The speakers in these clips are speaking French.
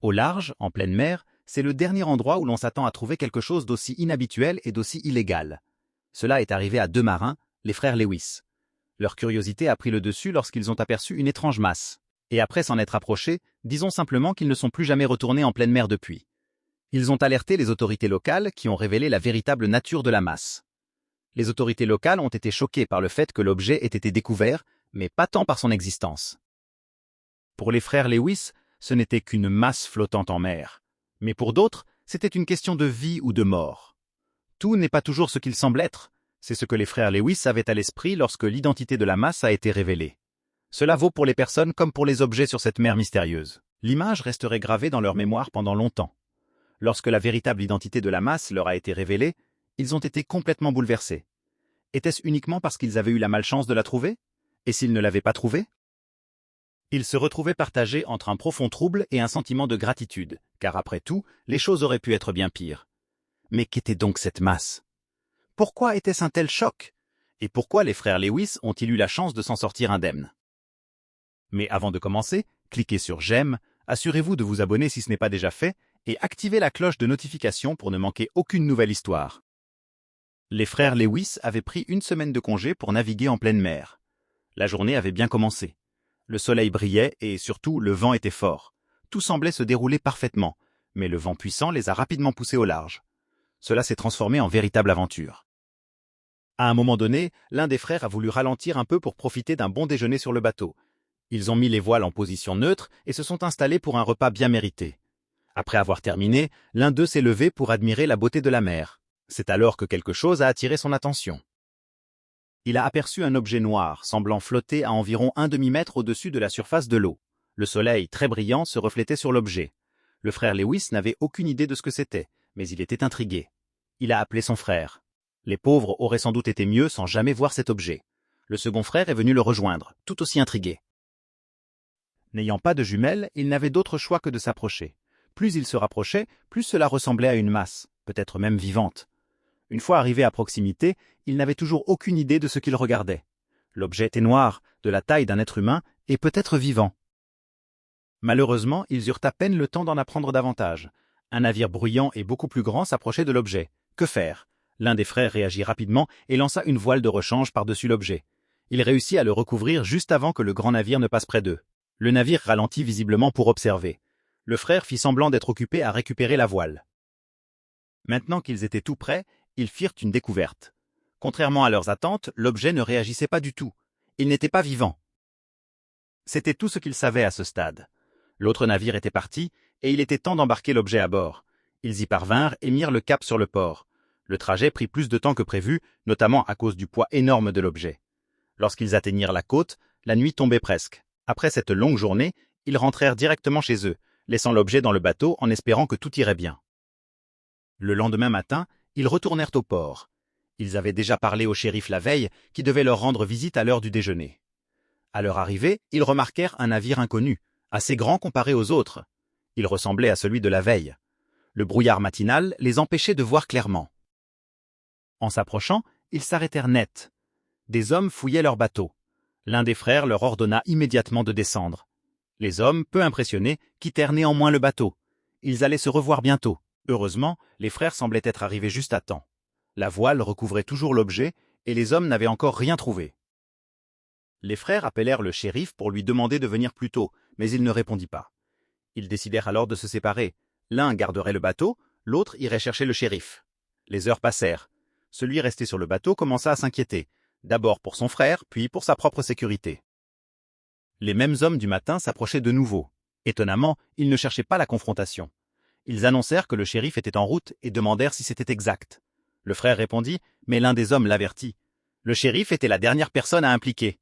Au large, en pleine mer, c'est le dernier endroit où l'on s'attend à trouver quelque chose d'aussi inhabituel et d'aussi illégal. Cela est arrivé à deux marins, les frères Lewis. Leur curiosité a pris le dessus lorsqu'ils ont aperçu une étrange masse. Et après s'en être approchés, disons simplement qu'ils ne sont plus jamais retournés en pleine mer depuis. Ils ont alerté les autorités locales qui ont révélé la véritable nature de la masse. Les autorités locales ont été choquées par le fait que l'objet ait été découvert, mais pas tant par son existence. Pour les frères Lewis, ce n'était qu'une masse flottante en mer. Mais pour d'autres, c'était une question de vie ou de mort. Tout n'est pas toujours ce qu'il semble être. C'est ce que les frères Lewis avaient à l'esprit lorsque l'identité de la masse a été révélée. Cela vaut pour les personnes comme pour les objets sur cette mer mystérieuse. L'image resterait gravée dans leur mémoire pendant longtemps. Lorsque la véritable identité de la masse leur a été révélée, ils ont été complètement bouleversés. Était-ce uniquement parce qu'ils avaient eu la malchance de la trouver? Et s'ils ne l'avaient pas trouvée? Ils se retrouvaient partagés entre un profond trouble et un sentiment de gratitude, car après tout, les choses auraient pu être bien pires. Mais qu'était donc cette masse? Pourquoi était-ce un tel choc? Et pourquoi les frères Lewis ont-ils eu la chance de s'en sortir indemnes? Mais avant de commencer, cliquez sur j'aime, assurez-vous de vous abonner si ce n'est pas déjà fait, et activez la cloche de notification pour ne manquer aucune nouvelle histoire. Les frères Lewis avaient pris une semaine de congé pour naviguer en pleine mer. La journée avait bien commencé. Le soleil brillait et surtout le vent était fort. Tout semblait se dérouler parfaitement, mais le vent puissant les a rapidement poussés au large. Cela s'est transformé en véritable aventure. À un moment donné, l'un des frères a voulu ralentir un peu pour profiter d'un bon déjeuner sur le bateau. Ils ont mis les voiles en position neutre et se sont installés pour un repas bien mérité. Après avoir terminé, l'un d'eux s'est levé pour admirer la beauté de la mer. C'est alors que quelque chose a attiré son attention. Il a aperçu un objet noir, semblant flotter à environ un demi-mètre au-dessus de la surface de l'eau. Le soleil, très brillant, se reflétait sur l'objet. Le frère Lewis n'avait aucune idée de ce que c'était, mais il était intrigué. Il a appelé son frère. Les pauvres auraient sans doute été mieux sans jamais voir cet objet. Le second frère est venu le rejoindre, tout aussi intrigué. N'ayant pas de jumelles, il n'avait d'autre choix que de s'approcher. Plus il se rapprochait, plus cela ressemblait à une masse, peut-être même vivante. Une fois arrivé à proximité, il n'avait toujours aucune idée de ce qu'il regardait. L'objet était noir, de la taille d'un être humain, et peut-être vivant. Malheureusement, ils eurent à peine le temps d'en apprendre davantage. Un navire bruyant et beaucoup plus grand s'approchait de l'objet. Que faire? L'un des frères réagit rapidement et lança une voile de rechange par-dessus l'objet. Il réussit à le recouvrir juste avant que le grand navire ne passe près d'eux. Le navire ralentit visiblement pour observer. Le frère fit semblant d'être occupé à récupérer la voile. Maintenant qu'ils étaient tout prêts, ils firent une découverte. Contrairement à leurs attentes, l'objet ne réagissait pas du tout. Il n'était pas vivant. C'était tout ce qu'ils savaient à ce stade. L'autre navire était parti, et il était temps d'embarquer l'objet à bord. Ils y parvinrent et mirent le cap sur le port. Le trajet prit plus de temps que prévu, notamment à cause du poids énorme de l'objet. Lorsqu'ils atteignirent la côte, la nuit tombait presque. Après cette longue journée, ils rentrèrent directement chez eux, laissant l'objet dans le bateau en espérant que tout irait bien. Le lendemain matin, ils retournèrent au port. Ils avaient déjà parlé au shérif la veille, qui devait leur rendre visite à l'heure du déjeuner. À leur arrivée, ils remarquèrent un navire inconnu, assez grand comparé aux autres. Il ressemblait à celui de la veille. Le brouillard matinal les empêchait de voir clairement. En s'approchant, ils s'arrêtèrent net. Des hommes fouillaient leur bateau. L'un des frères leur ordonna immédiatement de descendre. Les hommes, peu impressionnés, quittèrent néanmoins le bateau. Ils allaient se revoir bientôt. Heureusement, les frères semblaient être arrivés juste à temps. La voile recouvrait toujours l'objet, et les hommes n'avaient encore rien trouvé. Les frères appelèrent le shérif pour lui demander de venir plus tôt, mais il ne répondit pas. Ils décidèrent alors de se séparer. L'un garderait le bateau, l'autre irait chercher le shérif. Les heures passèrent. Celui resté sur le bateau commença à s'inquiéter, d'abord pour son frère, puis pour sa propre sécurité. Les mêmes hommes du matin s'approchaient de nouveau. Étonnamment, ils ne cherchaient pas la confrontation. Ils annoncèrent que le shérif était en route et demandèrent si c'était exact. Le frère répondit, mais l'un des hommes l'avertit. Le shérif était la dernière personne à impliquer.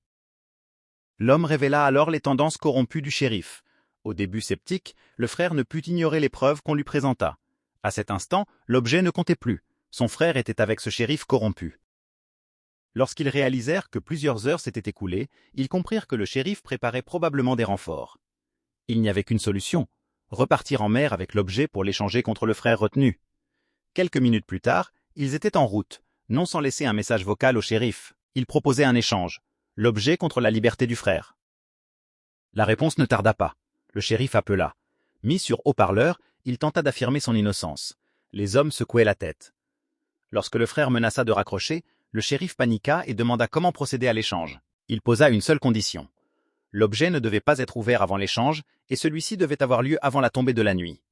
L'homme révéla alors les tendances corrompues du shérif. Au début sceptique, le frère ne put ignorer les preuves qu'on lui présenta. À cet instant, l'objet ne comptait plus. Son frère était avec ce shérif corrompu. Lorsqu'ils réalisèrent que plusieurs heures s'étaient écoulées, ils comprirent que le shérif préparait probablement des renforts. Il n'y avait qu'une solution, repartir en mer avec l'objet pour l'échanger contre le frère retenu. Quelques minutes plus tard, ils étaient en route, non sans laisser un message vocal au shérif. Ils proposaient un échange, l'objet contre la liberté du frère. La réponse ne tarda pas. Le shérif appela. Mis sur haut-parleur, il tenta d'affirmer son innocence. Les hommes secouaient la tête. Lorsque le frère menaça de raccrocher, le shérif paniqua et demanda comment procéder à l'échange. Il posa une seule condition. L'objet ne devait pas être ouvert avant l'échange et celui-ci devait avoir lieu avant la tombée de la nuit.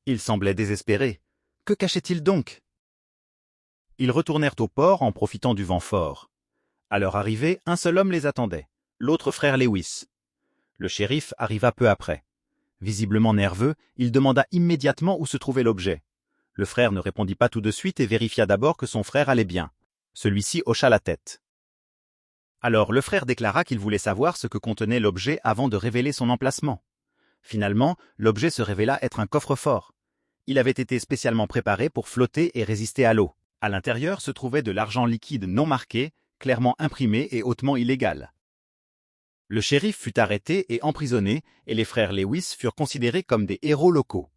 Ils semblaient désespérés. Que cachait-il donc? Ils retournèrent au port en profitant du vent fort. À leur arrivée, un seul homme les attendait, l'autre frère Lewis. Le shérif arriva peu après. Visiblement nerveux, il demanda immédiatement où se trouvait l'objet. Le frère ne répondit pas tout de suite et vérifia d'abord que son frère allait bien. Celui-ci hocha la tête. Alors le frère déclara qu'il voulait savoir ce que contenait l'objet avant de révéler son emplacement. Finalement, l'objet se révéla être un coffre-fort. Il avait été spécialement préparé pour flotter et résister à l'eau. À l'intérieur se trouvait de l'argent liquide non marqué, clairement imprimé et hautement illégal. Le shérif fut arrêté et emprisonné, et les frères Lewis furent considérés comme des héros locaux.